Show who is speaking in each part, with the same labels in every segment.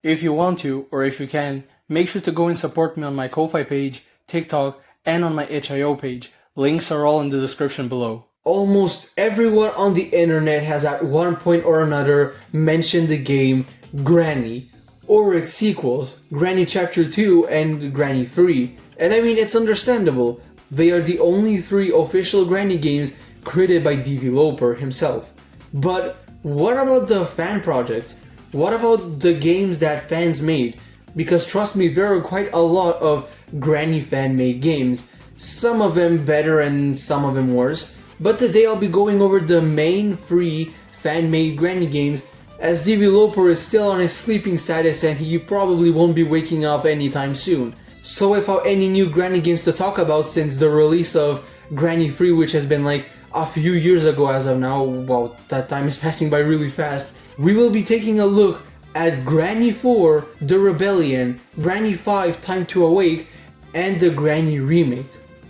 Speaker 1: If you want to, or if you can, make sure to go and support me on my Ko-Fi page, TikTok, and on my itch.io page. Links are all in the description below.
Speaker 2: Almost everyone on the internet has at one point or another mentioned the game Granny, or its sequels, Granny Chapter 2 and Granny 3. And I mean, it's understandable. They are the only three official Granny games created by Developer himself. But what about the fan projects? What about the games that fans made? Because trust me, there are quite a lot of Granny fan-made games. Some of them better and some of them worse. But today I'll be going over the main three fan-made Granny games, as Developer is still on his sleeping status and he probably won't be waking up anytime soon. So without any new Granny games to talk about since the release of Granny 3, which has been like a few years ago as of now, well, that time is passing by really fast, we will be taking a look at Granny 4, The Rebellion, Granny 5, Time to Awake, and the Granny remake.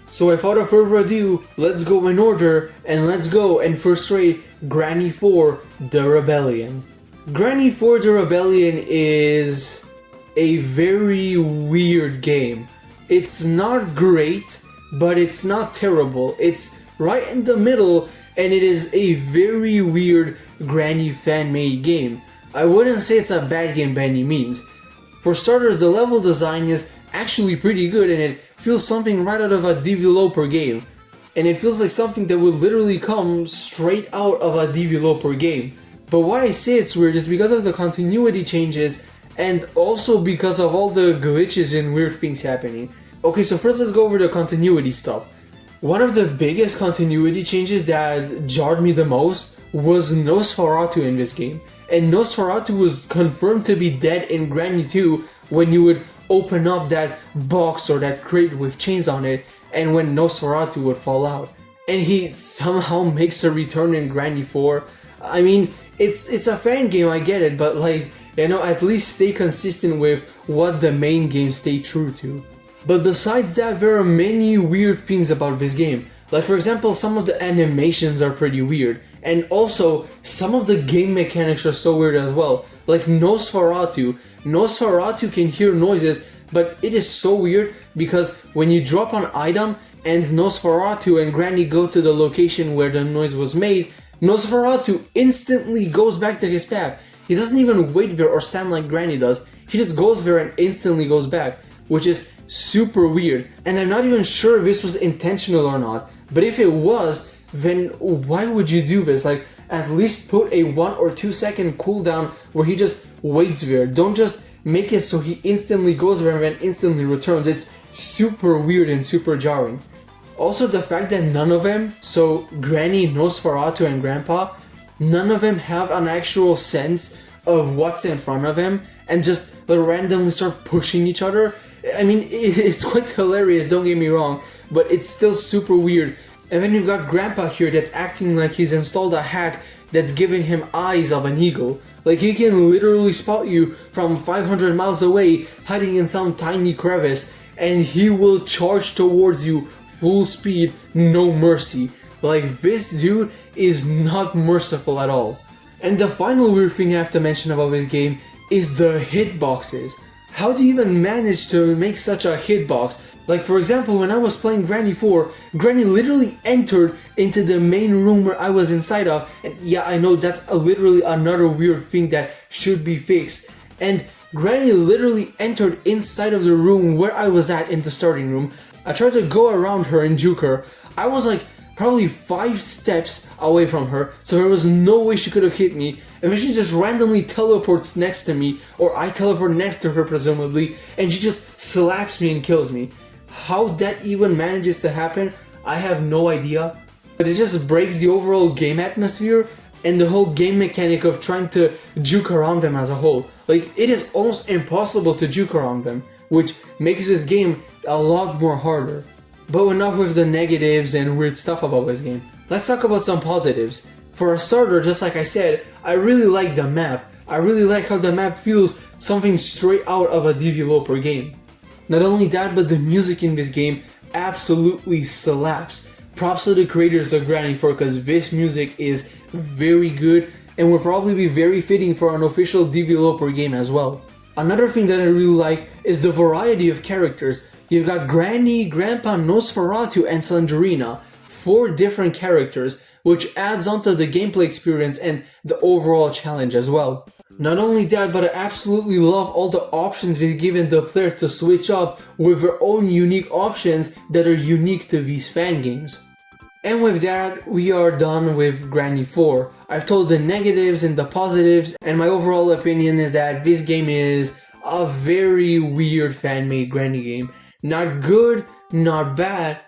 Speaker 2: So without further ado, let's go in order, and let's go and first rate Granny 4, The Rebellion. Granny 4, The Rebellion is a very weird game. It's not great, but it's not terrible. It's right in the middle, and it is a very weird Granny fan-made game. I wouldn't say it's a bad game by any means. For starters, the level design is actually pretty good, and it feels something right out of a Developer game. And it feels like something that would literally come straight out of a Developer game. But why I say it's weird is because of the continuity changes, and also because of all the glitches and weird things happening. Okay, so first let's go over the continuity stuff. One of the biggest continuity changes that jarred me the most was Nosferatu in this game. And Nosferatu was confirmed to be dead in Granny 2 when you would open up that box or that crate with chains on it, and when Nosferatu would fall out. And he somehow makes a return in Granny 4. I mean, it's a fan game, I get it, but like, you know, at least stay consistent with what the main game stay true to. But besides that, there are many weird things about this game. Like for example, some of the animations are pretty weird. And also, some of the game mechanics are so weird as well. Like Nosferatu. Nosferatu can hear noises, but it is so weird because when you drop an item and Nosferatu and Granny go to the location where the noise was made, Nosferatu instantly goes back to his path. He doesn't even wait there or stand like Granny does. He just goes there and instantly goes back, which is super weird. And I'm not even sure if this was intentional or not, but if it was, then why would you do this? Like, at least put a 1 or 2 second cooldown where he just waits there. Don't just make it so he instantly goes there and then instantly returns. It's super weird and super jarring. Also, the fact that none of them, so Granny, Nosferatu, and Grandpa, none of them have an actual sense of what's in front of them and just randomly start pushing each other. I mean, it's quite hilarious, don't get me wrong, but it's still super weird. And then you've got Grandpa here that's acting like he's installed a hack that's giving him eyes of an eagle. Like, he can literally spot you from 500 miles away, hiding in some tiny crevice, and he will charge towards you full speed, no mercy. Like, this dude is not merciful at all. And the final weird thing I have to mention about this game is the hitboxes. How do you even manage to make such a hitbox? Like for example, when I was playing Granny 4, Granny literally entered into the main room where I was inside of, and yeah, I know that's literally another weird thing that should be fixed. And Granny literally entered inside of the room where I was at in the starting room. I tried to go around her and juke her. I was like probably 5 steps away from her, so there was no way she could have hit me. And then she just randomly teleports next to me, or I teleport next to her presumably, and she just slaps me and kills me. How that even manages to happen, I have no idea. But it just breaks the overall game atmosphere and the whole game mechanic of trying to juke around them as a whole. Like, it is almost impossible to juke around them, which makes this game a lot more harder. But enough with the negatives and weird stuff about this game. Let's talk about some positives. For a starter, just like I said, I really like the map. I really like how the map feels something straight out of a Developer game. Not only that, but the music in this game absolutely slaps. Props to the creators of Granny 4, because this music is very good and will probably be very fitting for an official Developer game as well. Another thing that I really like is the variety of characters. You've got Granny, Grandpa, Nosferatu, and Slenderina, 4 different characters, which adds on to the gameplay experience and the overall challenge as well. Not only that, but I absolutely love all the options they've given the player to switch up with their own unique options that are unique to these fan games. And with that, we are done with Granny 4. I've told the negatives and the positives, and my overall opinion is that this game is a very weird fan-made Granny game. Not good, not bad,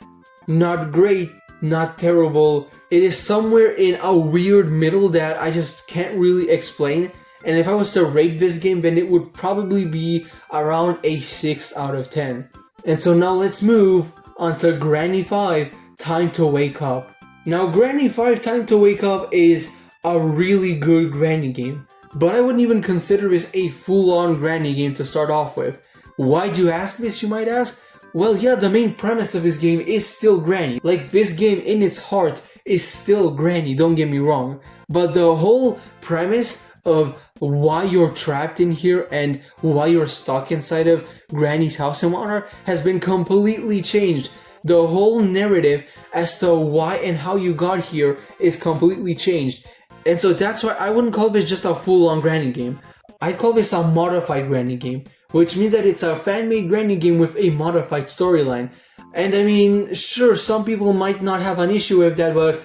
Speaker 2: not great, not terrible. It is somewhere in a weird middle that I just can't really explain. And if I was to rate this game, then it would probably be around a 6 out of 10. And so now let's move on to Granny 5, Time to Wake Up. Now Granny 5, Time to Wake Up is a really good Granny game, but I wouldn't even consider this a full-on Granny game to start off with. Why do you ask this, you might ask? Well, yeah, the main premise of this game is still Granny. Like, this game in its heart is still Granny, don't get me wrong. But the whole premise of why you're trapped in here and why you're stuck inside of Granny's house and whatnot has been completely changed. The whole narrative as to why and how you got here is completely changed. And so that's why I wouldn't call this just a full-on Granny game. I'd call this a modified Granny game, which means that it's a fan-made Granny game with a modified storyline. And I mean, sure, some people might not have an issue with that, but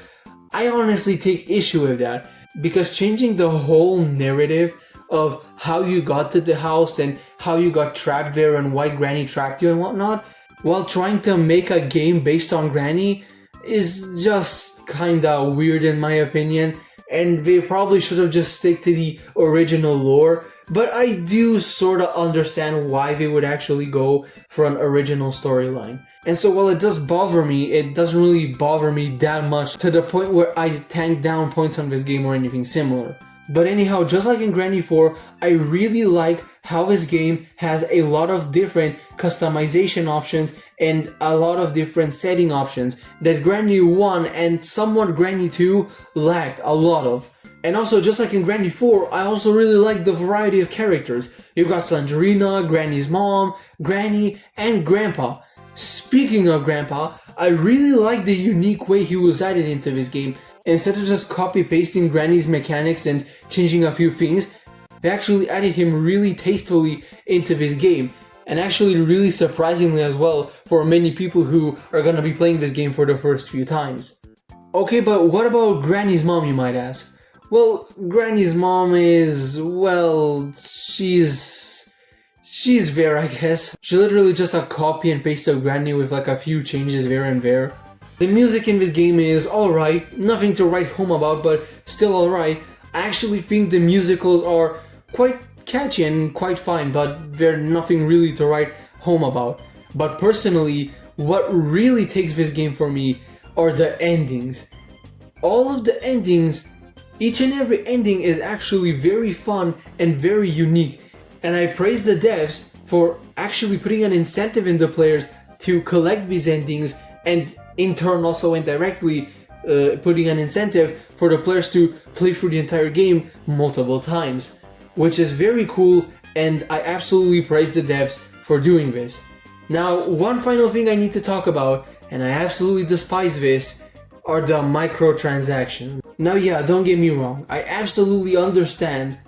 Speaker 2: I honestly take issue with that. Because changing the whole narrative of how you got to the house and how you got trapped there and why Granny trapped you and whatnot, while trying to make a game based on Granny, is just kinda weird in my opinion. And they probably should have just stick to the original lore. But I do sorta understand why they would actually go for an original storyline. And so while it does bother me, it doesn't really bother me that much to the point where I tank down points on this game or anything similar. But anyhow, just like in Granny 4, I really like how this game has a lot of different customization options and a lot of different setting options that Granny 1 and somewhat Granny 2 lacked a lot of. And also, just like in Granny 4, I also really like the variety of characters. You've got Slenderina, Granny's mom, Granny, and Grandpa. Speaking of Grandpa, I really like the unique way he was added into this game. Instead of just copy-pasting Granny's mechanics and changing a few things, they actually added him really tastefully into this game. And actually really surprisingly as well for many people who are gonna be playing this game for the first few times. Okay, but what about Granny's mom, you might ask? Well, Granny's mom is, well, she's there, I guess. She's literally just a copy and paste of Granny with like a few changes there and there. The music in this game is alright, nothing to write home about, but still alright. I actually think the musicals are quite catchy and quite fine, but they're nothing really to write home about. But personally, what really takes this game for me are the endings. All of the endings, each and every ending is actually very fun and very unique. And I praise the devs for actually putting an incentive in the players to collect these endings, and in turn also indirectly putting an incentive for the players to play through the entire game multiple times, which is very cool, and I absolutely praise the devs for doing this. Now, one final thing I need to talk about, and I absolutely despise this, are the microtransactions. Now yeah, don't get me wrong, I absolutely understand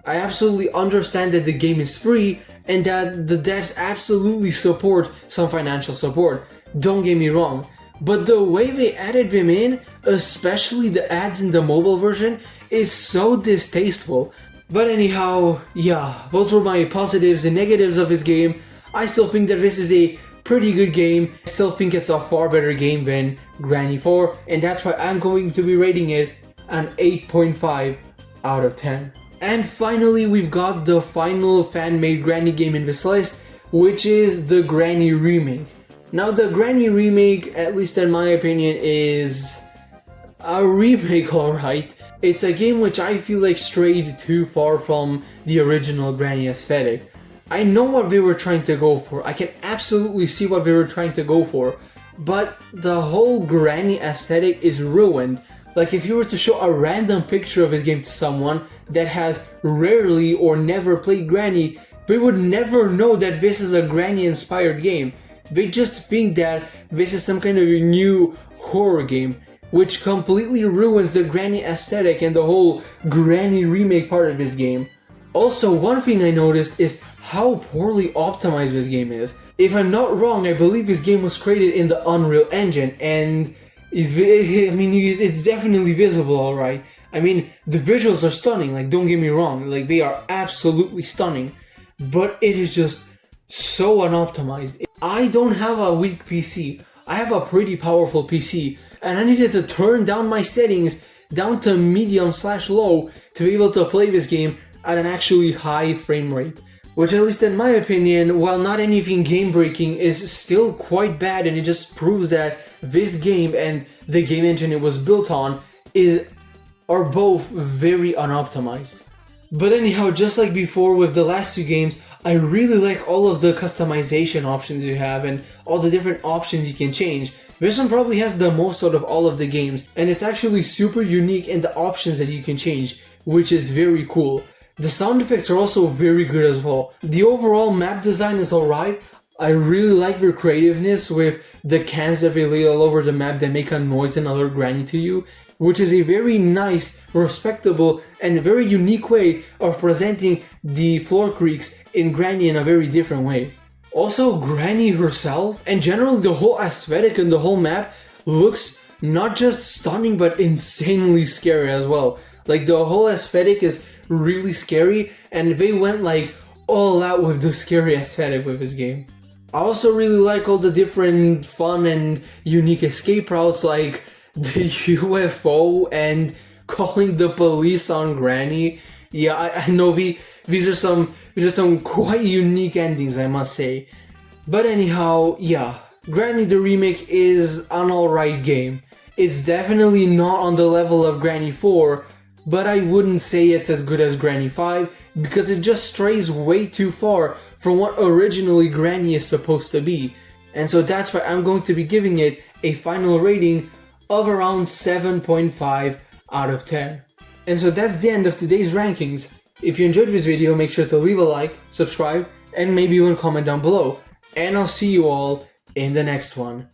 Speaker 2: that the game is free and that the devs absolutely support some financial support, don't get me wrong. But the way they added them in, especially the ads in the mobile version, is so distasteful. But anyhow, yeah, those were my positives and negatives of this game. I still think that this is a pretty good game. I still think it's a far better game than Granny 4, and that's why I'm going to be rating it an 8.5 out of 10. And finally, we've got the final fan-made Granny game in this list, which is the Granny remake. Now, the Granny remake, at least in my opinion, is a remake, alright. It's a game which I feel like strayed too far from the original Granny aesthetic. I know what they were trying to go for, I can absolutely see what they were trying to go for, but the whole Granny aesthetic is ruined. Like, if you were to show a random picture of this game to someone that has rarely or never played Granny, they would never know that this is a Granny inspired game. They just think that this is some kind of a new horror game, which completely ruins the Granny aesthetic and the whole Granny remake part of this game. Also, one thing I noticed is how poorly optimized this game is. If I'm not wrong, I believe this game was created in the Unreal Engine, and it's definitely visible, alright. I mean, the visuals are stunning, like, don't get me wrong, like, they are absolutely stunning, but it is just so unoptimized. I don't have a weak PC, I have a pretty powerful PC, and I needed to turn down my settings down to medium/low to be able to play this game at an actually high frame rate. Which, at least in my opinion, while not anything game breaking, is still quite bad, and it just proves that this game and the game engine it was built on are both very unoptimized. But anyhow, just like before with the last two games, I really like all of the customization options you have and all the different options you can change. This one probably has the most out of all of the games, and it's actually super unique in the options that you can change, which is very cool. The sound effects are also very good as well. The overall map design is alright. I really like their creativeness with the cans that they lay all over the map that make a noise and alert Granny to you, which is a very nice, respectable, and very unique way of presenting the floor creaks in Granny in a very different way. Also, Granny herself, and generally the whole aesthetic and the whole map, looks not just stunning but insanely scary as well. Like, the whole aesthetic is really scary, and they went like all out with the scary aesthetic with this game. I also really like all the different fun and unique escape routes, like the UFO and calling the police on Granny. Yeah, I know these are some quite unique endings, I must say. But anyhow, yeah, Granny the Remake is an alright game. It's definitely not on the level of Granny 4, but I wouldn't say it's as good as Granny 5 because it just strays way too far from what originally Granny is supposed to be. And so that's why I'm going to be giving it a final rating of around 7.5 out of 10. And so that's the end of today's rankings. If you enjoyed this video, make sure to leave a like, subscribe, and maybe even comment down below. And I'll see you all in the next one.